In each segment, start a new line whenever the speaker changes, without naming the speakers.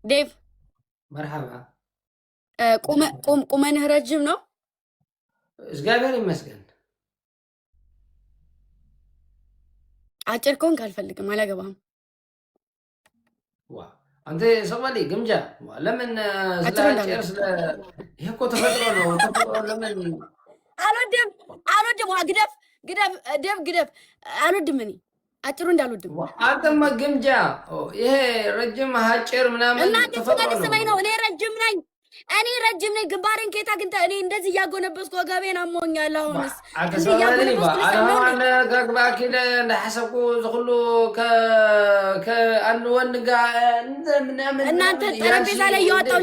ديف
مرحبا.
ቁመንህ ረጅም ነው?
እግዚአብሔር ይመስገን።
አጭር ከሆንክ አልፈልግም፣ አላገባህም።
ዋ አንተ ሰባሊ ግምጃ ለምን
አጭር እንዳለ
ስለ ይሄ እኮ ተፈጥሮ ነው። ተፈጥሮ ለምን
አልወድም። ዋ ግደፍ ደብ ግደፍ አልወድም። እኔ አጭሩ እንዳልወድም።
አንተማ ግምጃ ይሄ ረጅም አጭር ምናምን ተፈጥሮ ነው።
ስማኝ ነው። እኔ ረጅም ነኝ። ግንባሬን ከየት አግኝተህ? እኔ እንደዚህ እያጎነበስኩ ወገቤን አሞኛል። አሁንስ
ገግባኪለ እንዳሐሰብኩ ዝኩሉ ከአንድ ወንድ ጋር ምናምን
እናንተ ጠረጴዛ ላይ እያወጣው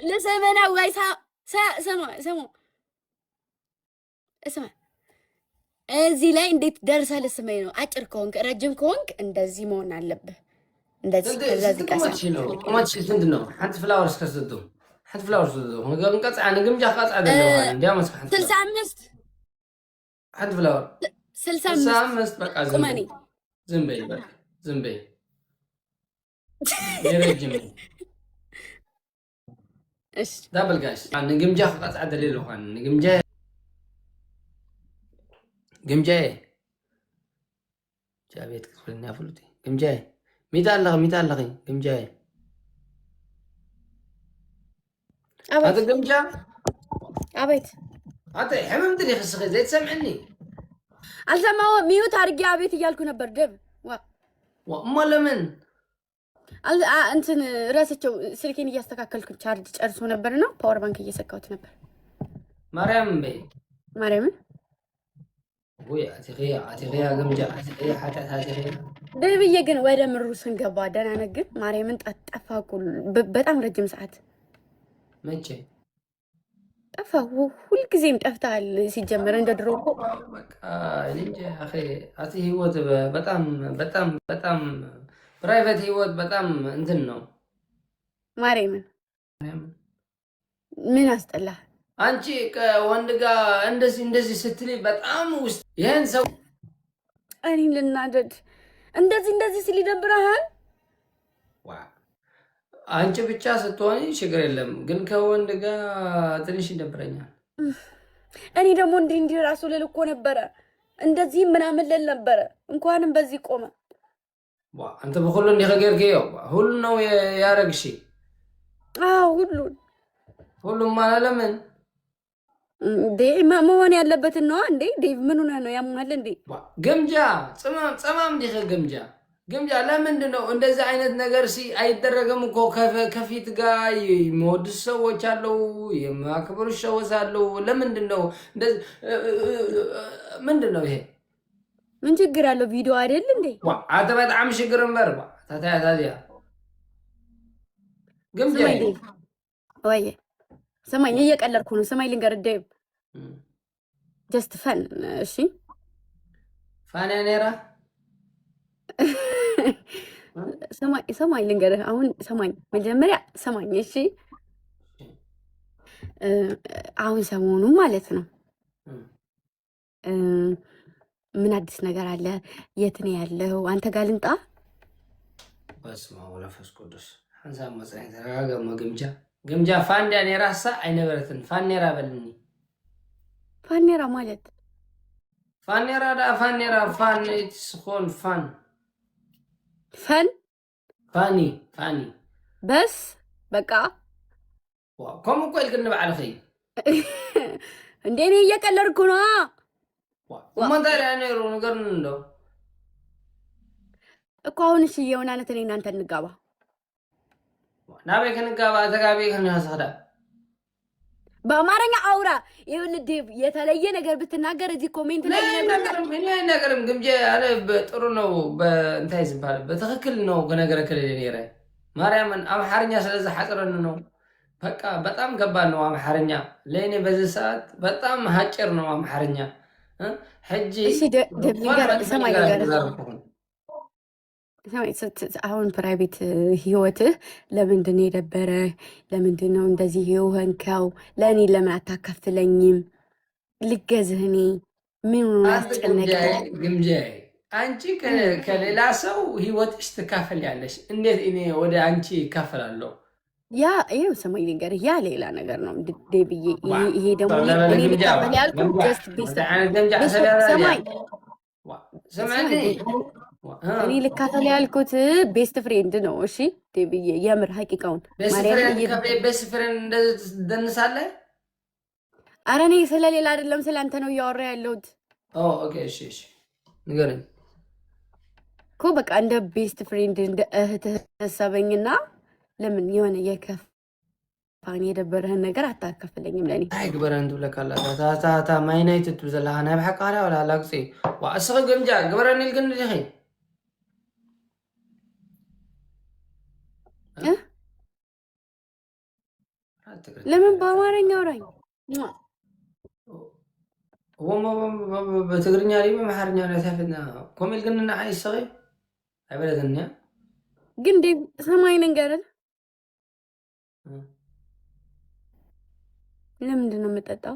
ለስምህ ነው ወይ? ስማ እዚህ ላይ እንዴት ደርሰህ ልስመኝ ነው? አጭር ከሆንክ ረጅም ከሆንክ እንደዚህ መሆን አለብህ። እንደዚህ
ቁመትሽ ስንት ነው? ሓንቲ ፍላወር እስከስቱ ሓንቲ ፍላወር ስንቱ ንቀፅዓ ንግምጃ ቃፅዓ ዘለዎ እንዲያ መስካ
65
ሓንቲ ፍላወር 65 በቃ
ቁመኔ
ዝም በይ በቃ ዝም በይ ረጅም
እሺ
ዳብል ጋሽ ንግምጃ ቃፅዓ ደለለ ኳን ንግምጃ ግምጃዬ ጃቤት ክፍልና ፍሉቲ ግምጃዬ ሚታ ኣለኺ ግምጃዬ هذا قمجة
أبيت
هذا حممت لي خسخي زي تسمعني
ألزم ميوت أرجع أبيت يالكو نبر دب
وأما لمن
أنت راسك سلكين يستكاكلكم تشارج أرسو نبرنا باور بانك يسكوت نبر
مريم بي
مريم
وي عتيقيا قمجة عتيقيا حتى عتيقيا
دبي يجن وين من روسن قبادة أنا نجد مريم أنت أتفاكل بتأمر رجيم ساعات
መቼ
ጠፋሁ? ሁልጊዜም ጠፍተሃል ሲጀመር እንደ ድሮ እኮ
በቃ እንጂ አኺ አቲ ህይወት በጣም በጣም በጣም ፕራይቬት ህይወት በጣም እንትን ነው።
ማርያምን ምን አስጠላህ
አንቺ ከወንድ ጋር እንደዚህ ስትል በጣም ውስጥ ይሄን ሰው
እኔን ልናደድ እንደዚህ ሲል ይደብርሃል።
አንቺ ብቻ ስትሆኒ ችግር የለም፣ ግን ከወንድ ጋር ትንሽ ይደብረኛል።
እኔ ደግሞ እንዲህ ራሱ ልል እኮ ነበረ፣ እንደዚህ ምናምን ልል ነበረ። እንኳንም በዚህ ቆመ።
አንተ በሁሉ እንዲህ ከገርገው ሁሉ ነው ያረግሽ?
አዎ ሁሉም
ማለት ለምን
መሆን ያለበትን ነው እንዴ? ዴቭ ምን ሆነህ ነው? ያማል እንዴ?
ግምጃ ጽማም እንዲህ ከግምጃ ግምጃ ለምንድን ነው እንደዚህ አይነት ነገር አይደረግም እኮ ከፊት ጋር የሚወዱት ሰዎች አሉ፣ የማክበሩ ሰዎች አሉ። ለምንድን ነው እንደዚህ? ምንድን ነው ይሄ?
ምን ችግር አለው? ቪዲዮ አይደል እንዴ?
አንተ በጣም ችግር እንበር ታዲያ ግምጃ
ወይ ሰማኝ፣ እየቀለድኩ ነው። ሰማኝ ልንገርህ ዴቭ ጀስት ፈን። እሺ
ፋን ያኔራ
ሰማኝ ልንገርህ። አሁን ሰማኝ፣ መጀመሪያ ሰማኝ። እሺ አሁን ሰሞኑ ማለት ነው ምን አዲስ ነገር አለ? የት ነው ያለው? አንተ ጋር ልምጣ?
በስመ አብ ወመንፈስ ቅዱስ ሐንሳብ መጽሐፍ ተረጋጋማ። ግምጃ ፋንዳኔ ራሳ አይነበረትን ፋኔራ በልኒ
ፋኔራ ማለት
ፋኔራ ፋን ኢትስኮን ፋን ፋኒ
በስ በቃ
ከም እኮ ኢልክ ንበዓልኺ
እንዴ እኔ እየቀለድኩ ነው።
እሞንታይ ነይሩ ንገሩን እንዶ
እኮ አሁን እሺ የሆናነት እኔ እናንተ እንጋባ
ናበይ ከንጋባ ተጋቢ ከንያስኸዳ
በአማርኛ አውራ። ይኸውልህ ዴቭ የተለየ ነገር ብትናገር እዚህ ኮሜንት ላይ
ነገርም ግምጄ አለ ጥሩ ነው። በእንታይ ዝባል በትክክል ነው ከነገረ ክልል ነይረ ማርያምን አምሓርኛ ስለዚ ሓፅረን ነው። በቃ በጣም ከባድ ነው አምሓርኛ ለእኔ በዚህ ሰዓት በጣም ሀጭር ነው አምሓርኛ። ሕጂ
ሰማይ አሁን ፕራይቬት ህይወትህ ለምንድን ነው የደበረ? ለምንድን ነው እንደዚህ የሆንከው? ለእኔ ለምን አታካፍለኝም? ልገዝህ እኔ ምን ያስጨነቀ?
ግምጃ አንቺ ከሌላ ሰው ህይወትሽ ትካፈልያለሽ። እንዴት እኔ ወደ አንቺ ይካፈላለሁ?
ያ ይሄው ሰማይ ነገር ያ ሌላ ነገር ነው ደብዬ። ይሄ ደግሞ እኔ ልካፈል ያልኩት ጀስት ቤስት ሰማይ እኔ ልካፈል ያልኩት ቤስት ፍሬንድ ነው። እሺ ደብዬ የምር ሐቂቃውን
ቤስት ፍሬንድ እንደዚህ ደንሳለህ።
ኧረ እኔ ስለሌላ አይደለም ስላንተ ነው እያወራ ያለሁት።
ኦኬ እሺ እሺ ንገረኝ
እኮ በቃ እንደ ቤስት ፍሬንድ እንደ እህትህ ተሰበኝና ለምን የሆነ የከፋን የደበረህን ነገር አታከፍለኝም? ለኔ
አይ ግበረን ትብለካላ ታታ ማይናይት ትብዘላህ ናይ በሐቃራ ወላ ላቅሲ ዋእስኸ ገምጃ ግበረን ይልግን ዲኺ
ለምን በአማርኛ አውራኝ?
በትግርኛ ሪ በአማርኛ ነው ታፈና ኮሜል ግን እና አይስኸ አይበለተኛ
ግን ሰማይ ነገርን ለምንድን ነው የምጠጣው?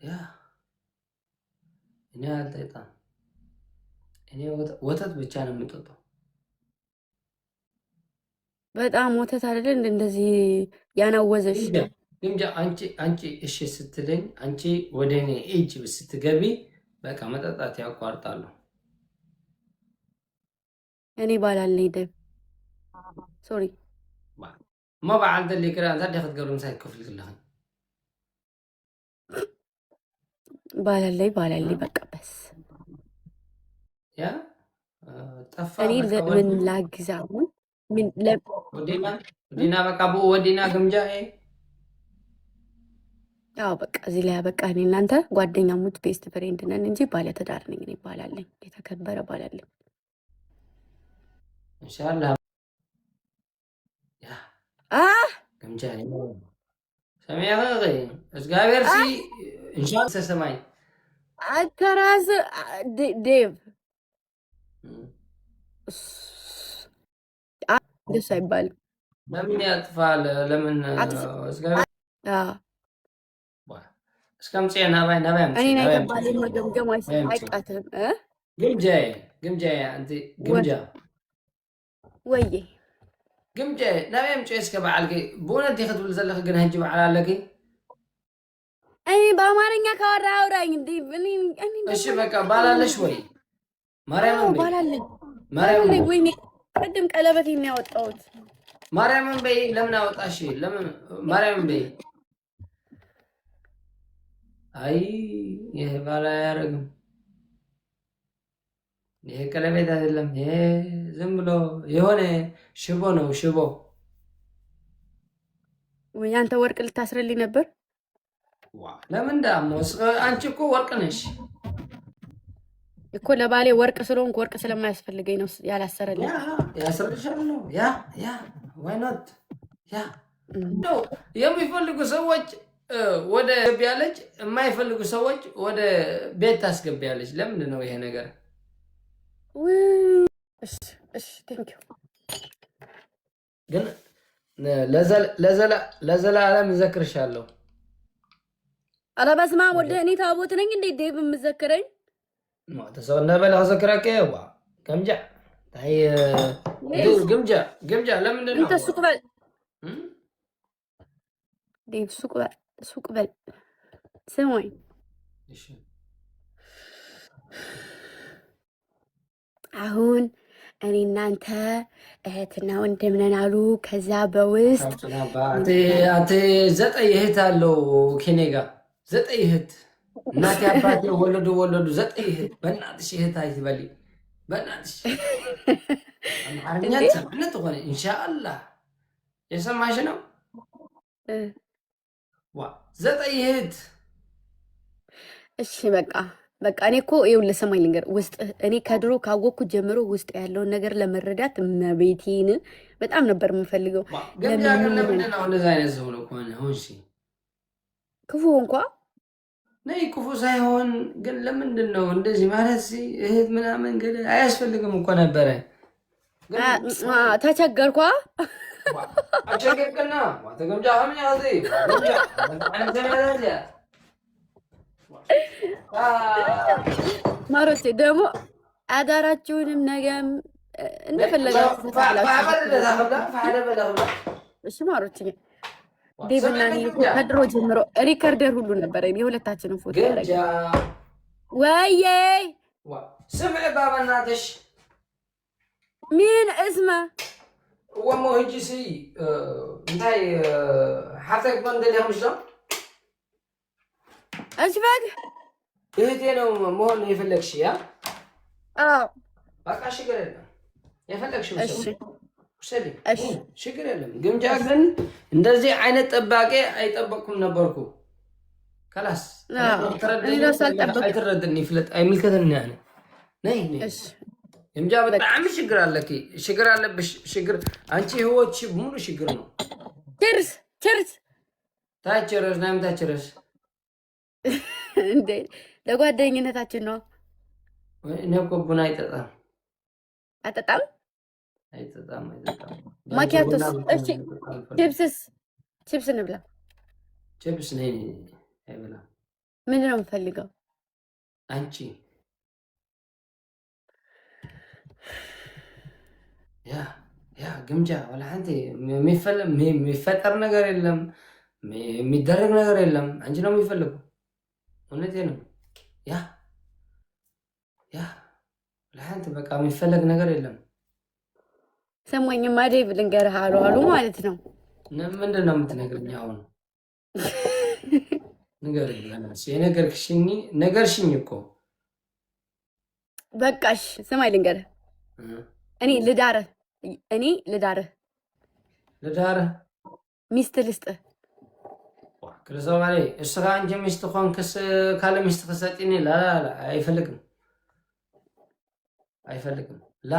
ያ እኔ አልጠጣም። እኔ ወተት ብቻ ነው የምጠጣው።
በጣም ወተት አይደል እንደዚህ ያናወዘሽ?
ግምጃ አንቺ እሺ ስትለኝ አንቺ ወደ እኔ እጅ ስትገቢ በቃ መጠጣት ያቋርጣሉ።
እኔ ባላለኝ ደብ ሶሪ
ما بعد اللي كده انت دخلت قبل مساك كفل كلها
ባላለኝ በቃ በስ
ያ ጠፋ
እኔ ምን ላግዛው ምን ወዲና በቃ ወዲና ግምጃ ያው በቃ እዚህ ላይ በቃ እኔ እናንተ ጓደኛሞች ቤስት ፍሬንድ ነን እንጂ ባለ ትዳር ነኝ። እኔ ባላለኝ የተከበረ ባላለኝ
ኢንሻአላህ ግምጃ ሰማያዊ እግዚአብሔር ሲ ኢንሻአላህ ተሰማይ
አተራስ ዴቭ ደስ አይባልም።
ለምን ያጥፋል? ለምን እግዚአብሔር እስከም ጽና ባይ ነባይ
እኔ ናይ ከባለ መገምገም አይቃተም
ግምጃ አንተ ግምጃ
ወይዬ
ግምጃ ናባይም ጨስ ከበዓልከ በእውነት ይኸትብል ዘለኸ ግን ህጅ በዓል አለከ
እኔ በአማርኛ ካወራ አውራኝ እንዴ
እሺ በቃ ባላለሽ ወይ ማርያምን በይ
ባላለኝ
ማርያምን
ወይኔ ቅድም ቀለበት የሚያወጣውት
ማርያምን በይ ለምን አወጣሽ? ለምን ማርያምን በይ አይ ይሄ ባላ ያረግም ይሄ ቀለበት አይደለም። ይሄ ዝም ብሎ የሆነ ሽቦ ነው ሽቦ።
ወይ አንተ ወርቅ ልታስረልኝ ነበር?
ለምን ዳሞስ አንቺ እኮ ወርቅ ነሽ
እኮ። ለባሌ ወርቅ ስለሆንኩ ወርቅ ስለማያስፈልገኝ ነው ያላሰረልኝ።
ያስረልሻል ነው ያ ዋይ ኖት ያ ነው የሚፈልጉ ሰዎች ወደ ገቢያለች፣ የማይፈልጉ ሰዎች ወደ ቤት ታስገቢያለች። ለምንድን ነው ይሄ ነገር?
እሺ ቴንክ ዩ
ግን ለዘላለም እዘክርሻለሁ።
ኧረ በስመ አብ ወልድ እኔ ታቦት ነኝ እንዴ ዴቭ የምዘክረኝ?
ተሰው እንደበላ ዘክራከ ዋ ገምጃ ታይ ግምጃ ለምንድን ነው?
እንተ ሱቅ በል ዴቭ ሱቅ በል ስሞኝ አሁን እኔ እናንተ እህትና ወንድም ነን አሉ። ከዛ በውስጥ
አቴ ዘጠኝ እህት አለው ከኔ ጋር ዘጠኝ እህት እናቴ አባቴ ወለዱ ዘጠኝ እህት። በእናትሽ እህት አይትበሊ በእናትሽ አማርኛ ሰምነት ሆነ ኢንሻአላህ የሰማሽ ነው። ዘጠኝ እህት
እሺ በቃ እኔ እኮ ይኸውልህ ሰማኝ ልንገር ውስጥ እኔ ከድሮ ካወቅኩ ጀምሮ ውስጥ ያለውን ነገር ለመረዳት መቤቴን በጣም ነበር የምፈልገው።
ለምንድን ነው እንደዛ አይነት ሰው ነው ከሆነ ሆንሽ
ክፉ እንኳ
ነይ ክፉ ሳይሆን ግን ለምንድን ነው እንደዚህ ማለት እህት ምናምን እንግዲህ አያስፈልግም እኮ ነበረ።
ተቸገርኳ
አቸገርክና ተገምጃ ምን ያዘ
ማሮቼ ደግሞ አዳራችሁንም ነገም እንደፈለጋችሁ ተካፍላችሁ። እሺ ማሮቼ ዴቭና እኔ ከድሮ ጀምሮ ሪከርደር ሁሉ ነበረ የሁለታችንን ፎቶ ያደረገ። ወይዬ
ስምዕ ባበናትሽ
ምን እስመ
ወሞ ህጂሲ እንታይ ሓፍታይ መንገድ ያምሽ ነው
አሽፋግ
እህቴ ነው መሆን የፈለግሽ ያ?
አዎ
በቃ ችግር የለም የፈለግሽው
እሺ
ውሰጂ ችግር የለም። ግምጃ ግን እንደዚህ አይነት ጠባቂ አይጠበቅኩም ነበርኩ። ከላስ አይትረድኒ ፍለጥ አይምልከተኒ ያለ ነይ ግምጃ በጣም ችግር አለኪ ችግር አለብሽ ችግር አንቺ ህይወትሽ ሙሉ ችግር ነው።
ችርስ ችርስ
ታችረስ ናም ታችረስ
እንዴ ለጓደኝነታችን ነው።
እኔ እኮ ቡና አይጠጣም
አጠጣም
አይጠጣም
ማኪያቶስ እሺ ቺፕስ እንብላ።
ቺፕስ ነይ አይበላ
ምንድን ነው የምፈልገው
አንቺ ያ ግምጃ ወላ አንተ የሚፈጠር ነገር የለም የሚደረግ ነገር የለም። አንቺ ነው የሚፈልገው። እውነቴ ነው። ያ ለአንተ በቃ የሚፈለግ ነገር የለም።
ሰሞኝማ ዴቭ ልንገርህ አሉ ማለት ነው።
ምንድን ነው የምትነግርኝ አሁን? ንገርኝ ነገርሽኝ እኮ
በቃሽ። ስማኝ ልንገርህ እኔ ልዳርህ ሚስት ልስጥህ
ክርስቶስ ማለት እስኻ አንቺ ሚስት ኮንክስ ካለ ሚስት ተሰጪኒ ላ አይፈልግም ላ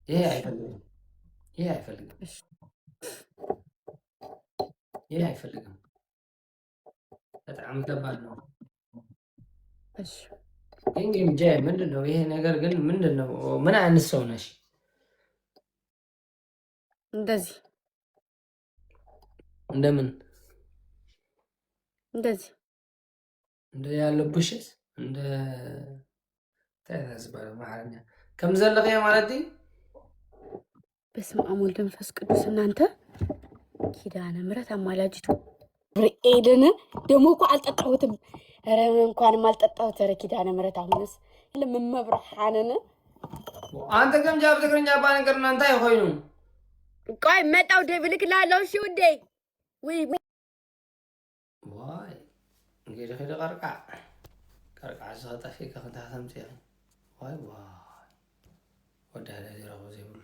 ይሄ አይፈልግም በጣም ከባድ ነው።
እሺ
እንግዲህ ጃይ ምንድን ነው ይሄ ነገር ግን ምንድን ነው? ምን አይነት ሰው ነሽ?
እንደዚህ
እንደምን
እንደዚህ
እንደ ያለብሽስ እንደ ታያዝ በማርኛ ከም ዘለኸ ማለት ዲ
በስመ አብ ወወልድ ወመንፈስ ቅዱስ። እናንተ ኪዳነ ምሕረት አማላጅቱ ኤደን ደግሞ እኮ አልጠጣሁትም። ኧረ እንኳንም አልጠጣሁት። ኧረ ኪዳነ ምሕረት አሁንስ ለመብርሃንን
አንተ ገምጃ በትግርኛ ባነገር እናንተ አይሆይኑ
ቆይ መጣው ዴቭ ልክላለሁ። እሺ ውዴ ወይ
እንግዲህ ሄደ ቀርቃ ሰጣፊ ከንታ ሰምጽ ዋይ ወዳ ለዚህ ረቦ ዘይብሉ